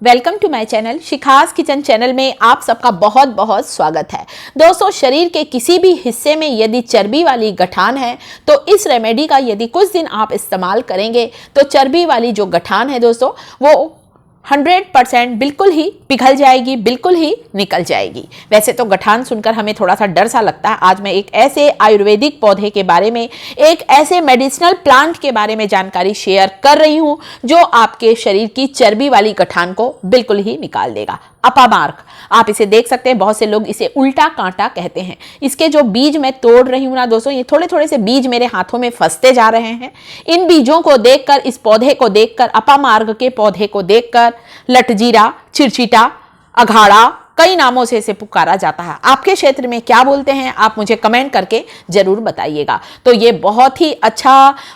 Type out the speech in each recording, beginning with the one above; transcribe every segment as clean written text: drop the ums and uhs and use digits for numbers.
Welcome to my channel Shikha's kitchen channel में आप सबका बहुत बहुत स्वागत है। दोस्तों, शरीर के किसी भी हिस्से में यदि चर्बी वाली गठान है तो इस रेमेडी का यदि कुछ दिन आप इस्तेमाल करेंगे तो चर्बी वाली जो गठान है दोस्तों वो 100% बिल्कुल ही पिघल जाएगी, बिल्कुल ही निकल जाएगी। वैसे तो गठान सुनकर हमें थोड़ा सा डर सा लगता है। आज मैं एक ऐसे आयुर्वेदिक पौधे के बारे में, एक ऐसे मेडिसिनल प्लांट के बारे में जानकारी शेयर कर रही हूं जो आपके शरीर की चर्बी वाली गठान को बिल्कुल ही निकाल देगा। अपामार्क, आप इसे देख सकते हैं, बहुत से लोग इसे उल्टा कांटा कहते हैं। इसके जो बीज मैं तोड़ रही हूं ना दोस्तों, ये थोड़े थोड़े से बीज मेरे हाथों में फंसते जा रहे हैं। इन बीजों को देखकर, इस पौधे को देखकर, अपामार्क के पौधे को देखकर लटजीरा, चिरचिटा, अघाड़ा, कई नामों से इसे पुकारा जाता है। आपके क्षेत्र में क्या बोलते हैं आप मुझे कमेंट करके जरूर बताइएगा। तो ये बहुत ही अच्छा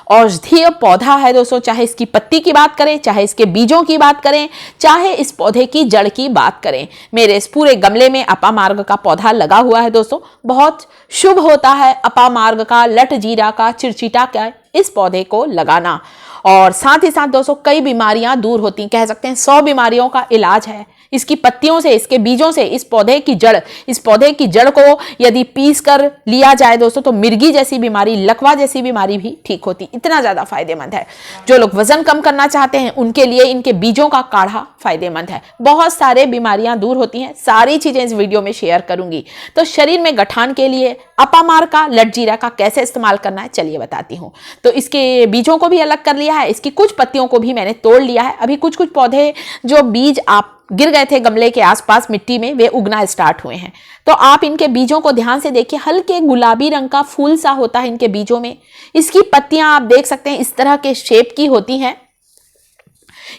औषधीय पौधा है दोस्तों। चाहे इसकी पत्ती की बात करें, चाहे इसके बीजों की बात करें, चाहे इस पौधे की जड़ की बात करें, मेरे इस पूरे गमले में अपामार्ग का पौधा लगा हुआ है दोस्तों। बहुत शुभ होता है अपामार्ग का, लटजीरा का, चिरचिटा का इस पौधे को लगाना। और साथ ही साथ दोस्तों कई बीमारियां दूर होती हैं, कह सकते हैं 100 बीमारियों का इलाज है इसकी पत्तियों से, इसके बीजों से। इस पौधे की जड़ को यदि पीस कर लिया जाए दोस्तों तो मिर्गी जैसी बीमारी, लकवा जैसी बीमारी भी ठीक होती। इतना ज्यादा फायदेमंद है। जो लोग वजन कम करना चाहते हैं उनके लिए इनके बीजों का काढ़ा फायदेमंद है। बहुत सारे बीमारियां दूर होती हैं। सारी चीजें इस वीडियो में शेयर करूंगी। तो शरीर में गठान के लिए अपामार्क का, लटजीरा का कैसे इस्तेमाल करना है चलिए बताती हूँ। तो इसके बीजों को भी अलग कर लिया है, इसकी कुछ पत्तियों को भी मैंने तोड़ लिया है। अभी कुछ कुछ पौधे जो बीज आप गिर गए थे गमले के आसपास मिट्टी में, वे उगना स्टार्ट हुए हैं। तो आप इनके बीजों को ध्यान से देखिए, हल्के गुलाबी रंग का फूल सा होता है इनके बीजों में। इसकी पत्तियां आप देख सकते हैं इस तरह के शेप की होती हैं।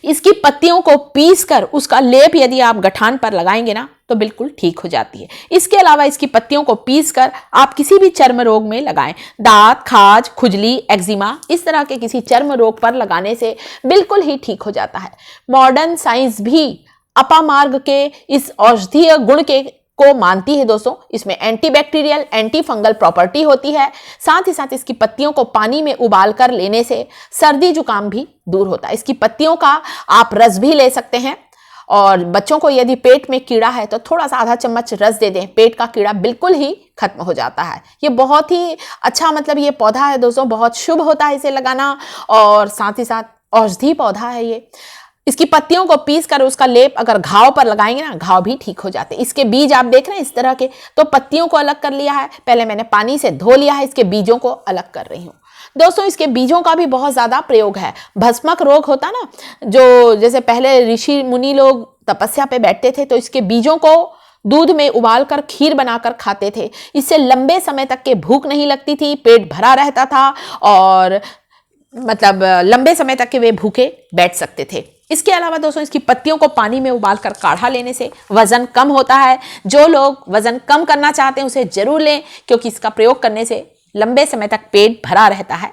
इसकी पत्तियों को पीसकर उसका लेप यदि आप गठान पर लगाएंगे ना तो बिल्कुल ठीक हो जाती है। इसके अलावा इसकी पत्तियों को पीसकर आप किसी भी चर्म रोग में लगाएं, दांत, खाज, खुजली, एक्जिमा, इस तरह के किसी चर्म रोग पर लगाने से बिल्कुल ही ठीक हो जाता है। मॉडर्न साइंस भी अपामार्ग के इस औषधीय गुण को मानती है दोस्तों। इसमें एंटीबैक्टीरियल, एंटी फंगल प्रॉपर्टी होती है। साथ ही साथ इसकी पत्तियों को पानी में उबाल कर लेने से सर्दी जुकाम भी दूर होता है। इसकी पत्तियों का आप रस भी ले सकते हैं। और बच्चों को यदि पेट में कीड़ा है तो थोड़ा सा आधा चम्मच रस दे दें, पेट का कीड़ा बिल्कुल ही खत्म हो जाता है। ये बहुत ही अच्छा ये पौधा है दोस्तों, बहुत शुभ होता है इसे लगाना। और साथ ही साथ औषधि पौधा है ये। इसकी पत्तियों को पीस कर उसका लेप अगर घाव पर लगाएंगे ना, घाव भी ठीक हो जाते हैं। इसके बीज आप देख रहे हैं इस तरह के। तो पत्तियों को अलग कर लिया है, पहले मैंने पानी से धो लिया है। इसके बीजों को अलग कर रही हूँ दोस्तों। इसके बीजों का भी बहुत ज्यादा प्रयोग है। भस्मक रोग होता ना, जो जैसे पहले ऋषि मुनि लोग तपस्या पे बैठते थे तो इसके बीजों को दूध में उबालकर खीर बनाकर खाते थे। इससे लंबे समय तक के भूख नहीं लगती थी, पेट भरा रहता था और लंबे समय तक के वे भूखे बैठ सकते थे। इसके अलावा दोस्तों इसकी पत्तियों को पानी में उबालकर काढ़ा लेने से वजन कम होता है। जो लोग वजन कम करना चाहते हैं उसे जरूर लें, क्योंकि इसका प्रयोग करने से लंबे समय तक पेट भरा रहता है।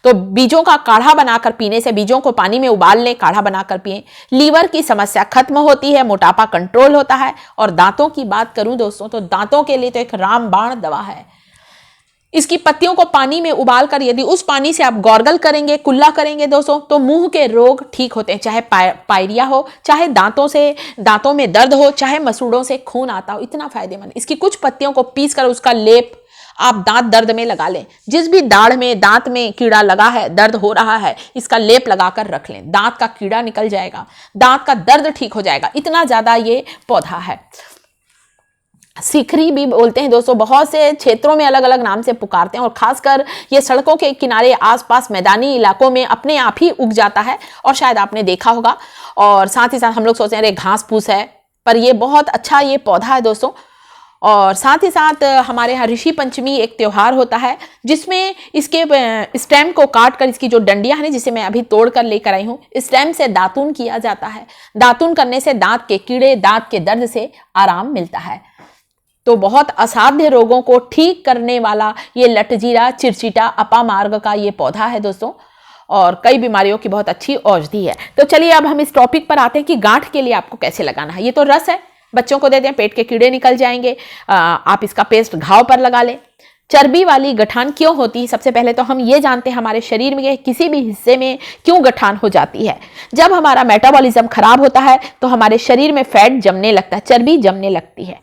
तो बीजों का काढ़ा बनाकर पीने से, बीजों को पानी में उबाल लें, काढ़ा बनाकर पिएं, लीवर की समस्या खत्म होती है, मोटापा कंट्रोल होता है। और दांतों की बात करूं दोस्तों तो दांतों के लिए तो एक रामबाण दवा है। इसकी पत्तियों को पानी में उबालकर यदि उस पानी से आप गॉर्गल करेंगे, कुल्ला करेंगे दोस्तों, तो मुंह के रोग ठीक होते हैं। चाहे पायरिया हो, चाहे दांतों में दर्द हो, चाहे मसूड़ों से खून आता हो, इतना फायदेमंद। इसकी कुछ पत्तियों को पीसकर उसका लेप आप दांत दर्द में लगा लें। जिस भी दाढ़ में, दांत में कीड़ा लगा है, दर्द हो रहा है, इसका लेप लगाकर रख लें। दांत का कीड़ा निकल जाएगा, दांत का दर्द ठीक हो जाएगा। इतना ज्यादा ये पौधा है। सिखरी भी बोलते हैं दोस्तों, बहुत से क्षेत्रों में अलग अलग नाम से पुकारते हैं। और खासकर ये सड़कों के किनारे, आसपास मैदानी इलाकों में अपने आप ही उग जाता है और शायद आपने देखा होगा। और साथ ही साथ हम लोग सोचते हैं अरे घास फूस है, पर ये बहुत अच्छा ये पौधा है दोस्तों। और साथ ही साथ हमारे यहाँ ऋषि पंचमी एक त्योहार होता है जिसमें इसके स्टेम को काट कर, इसकी जो डंडियां हैं जिसे मैं अभी तोड़ कर लेकर आई हूँ, स्टेम से दातून किया जाता है। दातून करने से दांत के कीड़े, दांत के दर्द से आराम मिलता है। तो बहुत असाध्य रोगों को ठीक करने वाला ये लटजीरा, चिरचिटा, अपामार्ग का ये पौधा है दोस्तों। और कई बीमारियों की बहुत अच्छी औषधि है। तो चलिए अब हम इस टॉपिक पर आते हैं कि गांठ के लिए आपको कैसे लगाना है। ये तो रस है, बच्चों को दे दें, पेट के कीड़े निकल जाएंगे। आप इसका पेस्ट घाव पर लगा लें। चर्बी वाली गठान क्यों होती है? सबसे पहले तो हम ये जानते हैं हमारे शरीर में किसी भी हिस्से में क्यों गठान हो जाती है। जब हमारा मेटाबॉलिज्म खराब होता है तो हमारे शरीर में फैट जमने लगता है, चर्बी जमने लगती है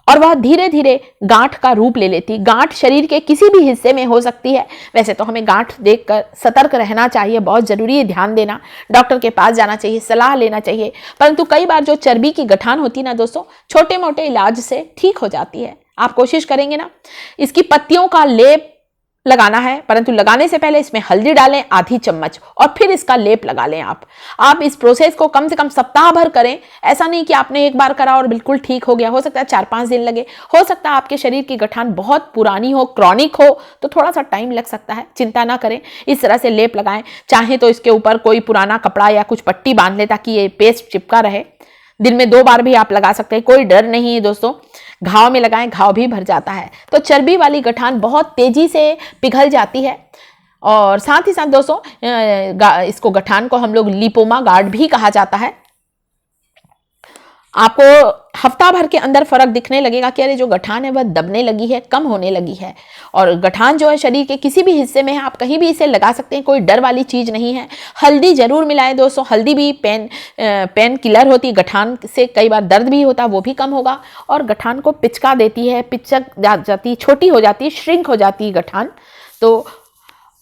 और वह धीरे धीरे गांठ का रूप ले लेती है। गांठ शरीर के किसी भी हिस्से में हो सकती है। वैसे तो हमें गांठ देखकर सतर्क रहना चाहिए, बहुत जरूरी है ध्यान देना, डॉक्टर के पास जाना चाहिए, सलाह लेना चाहिए। परंतु कई बार जो चर्बी की गठान होती है ना दोस्तों, छोटे मोटे इलाज से ठीक हो जाती है। आप कोशिश करेंगे ना, इसकी पत्तियों का लेप लगाना है, परंतु लगाने से पहले इसमें हल्दी डालें आधी चम्मच और फिर इसका लेप लगा लें। आप इस प्रोसेस को कम से कम सप्ताह भर करें। ऐसा नहीं कि आपने एक बार करा और बिल्कुल ठीक हो गया, हो सकता है 4-5 दिन लगे, हो सकता है आपके शरीर की गठान बहुत पुरानी हो, क्रॉनिक हो, तो थोड़ा सा टाइम लग सकता है। चिंता ना करें, इस तरह से लेप लगाएं। चाहे तो इसके ऊपर कोई पुराना कपड़ा या कुछ पट्टी बांध ले ताकि ये पेस्ट चिपका रहे। दिन में 2 बार भी आप लगा सकते हैं, कोई डर नहीं है दोस्तों। घाव में लगाएं, घाव भी भर जाता है। तो चर्बी वाली गठान बहुत तेजी से पिघल जाती है और साथ ही साथ दोस्तों इसको गठान को हम लोग लिपोमा गार्ड भी कहा जाता है। आपको हफ्ता भर के अंदर फर्क दिखने लगेगा कि अरे जो गठान है वह दबने लगी है, कम होने लगी है। और गठान जो है शरीर के किसी भी हिस्से में है, आप कहीं भी इसे लगा सकते हैं, कोई डर वाली चीज़ नहीं है। हल्दी जरूर मिलाएं दोस्तों, हल्दी भी पेन किलर होती है। गठान से कई बार दर्द भी होता है, वो भी कम होगा और गठान को पिचका देती है, पिचक जाती है, छोटी हो जाती है, श्रिंक हो जाती है गठान। तो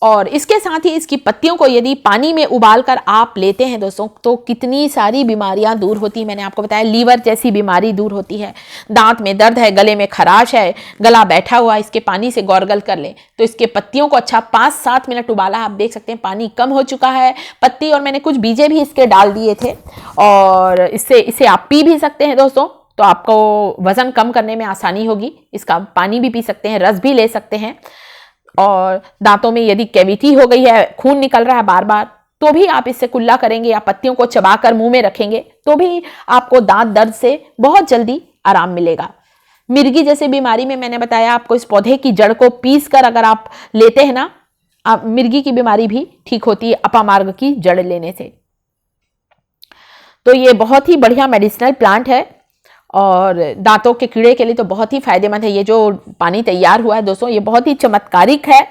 और इसके साथ ही इसकी पत्तियों को यदि पानी में उबालकर आप लेते हैं दोस्तों, तो कितनी सारी बीमारियां दूर होती हैं। मैंने आपको बताया लीवर जैसी बीमारी दूर होती है। दांत में दर्द है, गले में खराश है, गला बैठा हुआ, इसके पानी से गौरगल कर लें। तो इसके पत्तियों को अच्छा 5-7 मिनट उबाला, आप देख सकते हैं पानी कम हो चुका है। पत्ती और मैंने कुछ बीजे भी इसके डाल दिए थे और इसे आप पी भी सकते हैं दोस्तों। तो आपको वजन कम करने में आसानी होगी। इसका पानी भी पी सकते हैं, रस भी ले सकते हैं। और दांतों में यदि कैविटी हो गई है, खून निकल रहा है बार बार, तो भी आप इससे कुल्ला करेंगे या पत्तियों को चबाकर मुंह में रखेंगे तो भी आपको दांत दर्द से बहुत जल्दी आराम मिलेगा। मिर्गी जैसी बीमारी में मैंने बताया आपको इस पौधे की जड़ को पीस कर अगर आप लेते हैं ना, आप मिर्गी की बीमारी भी ठीक होती है अपामार्ग की जड़ लेने से। तो ये बहुत ही बढ़िया मेडिसिनल प्लांट है और दांतों के कीड़े के लिए तो बहुत ही फायदेमंद है। ये जो पानी तैयार हुआ है दोस्तों, ये बहुत ही चमत्कारिक है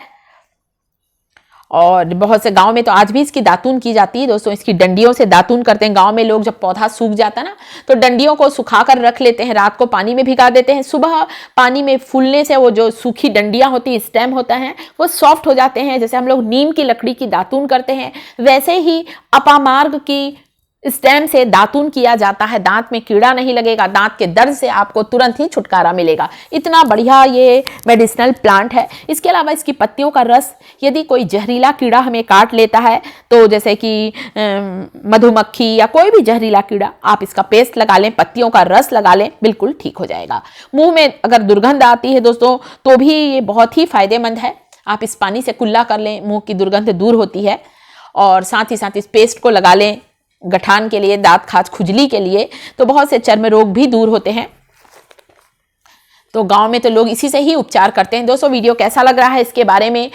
और बहुत से गांव में तो आज भी इसकी दातून की जाती है दोस्तों। इसकी डंडियों से दातून करते हैं। गांव में लोग जब पौधा सूख जाता है ना, तो डंडियों को सुखा कर रख लेते हैं, रात को पानी में भिगा देते हैं, सुबह पानी में फूलने से वो जो सूखी डंडियां होती है, स्टेम होता है, वो सॉफ्ट हो जाते हैं। जैसे हम लोग नीम की लकड़ी की दातून करते हैं, वैसे ही अपामार्ग की स्टेम से दातून किया जाता है। दांत में कीड़ा नहीं लगेगा, दांत के दर्द से आपको तुरंत ही छुटकारा मिलेगा। इतना बढ़िया ये मेडिसिनल प्लांट है। इसके अलावा इसकी पत्तियों का रस, यदि कोई जहरीला कीड़ा हमें काट लेता है, तो जैसे कि मधुमक्खी या कोई भी जहरीला कीड़ा, आप इसका पेस्ट लगा लें, पत्तियों का रस लगा लें, बिल्कुल ठीक हो जाएगा। मुंह में अगर दुर्गंध आती है दोस्तों, तो भी ये बहुत ही फायदेमंद है। आप इस पानी से कुल्ला कर लें, मुंह की दुर्गंध दूर होती है। और साथ ही साथ इस पेस्ट को लगा लें गठान के लिए, दांत खाज खुजली के लिए, तो बहुत से चर्म रोग भी दूर होते हैं। तो गांव में तो लोग इसी से ही उपचार करते हैं। दोस्तों वीडियो कैसा लग रहा है इसके बारे में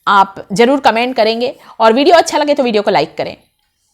आप जरूर कमेंट करेंगे और वीडियो अच्छा लगे तो वीडियो को लाइक करें।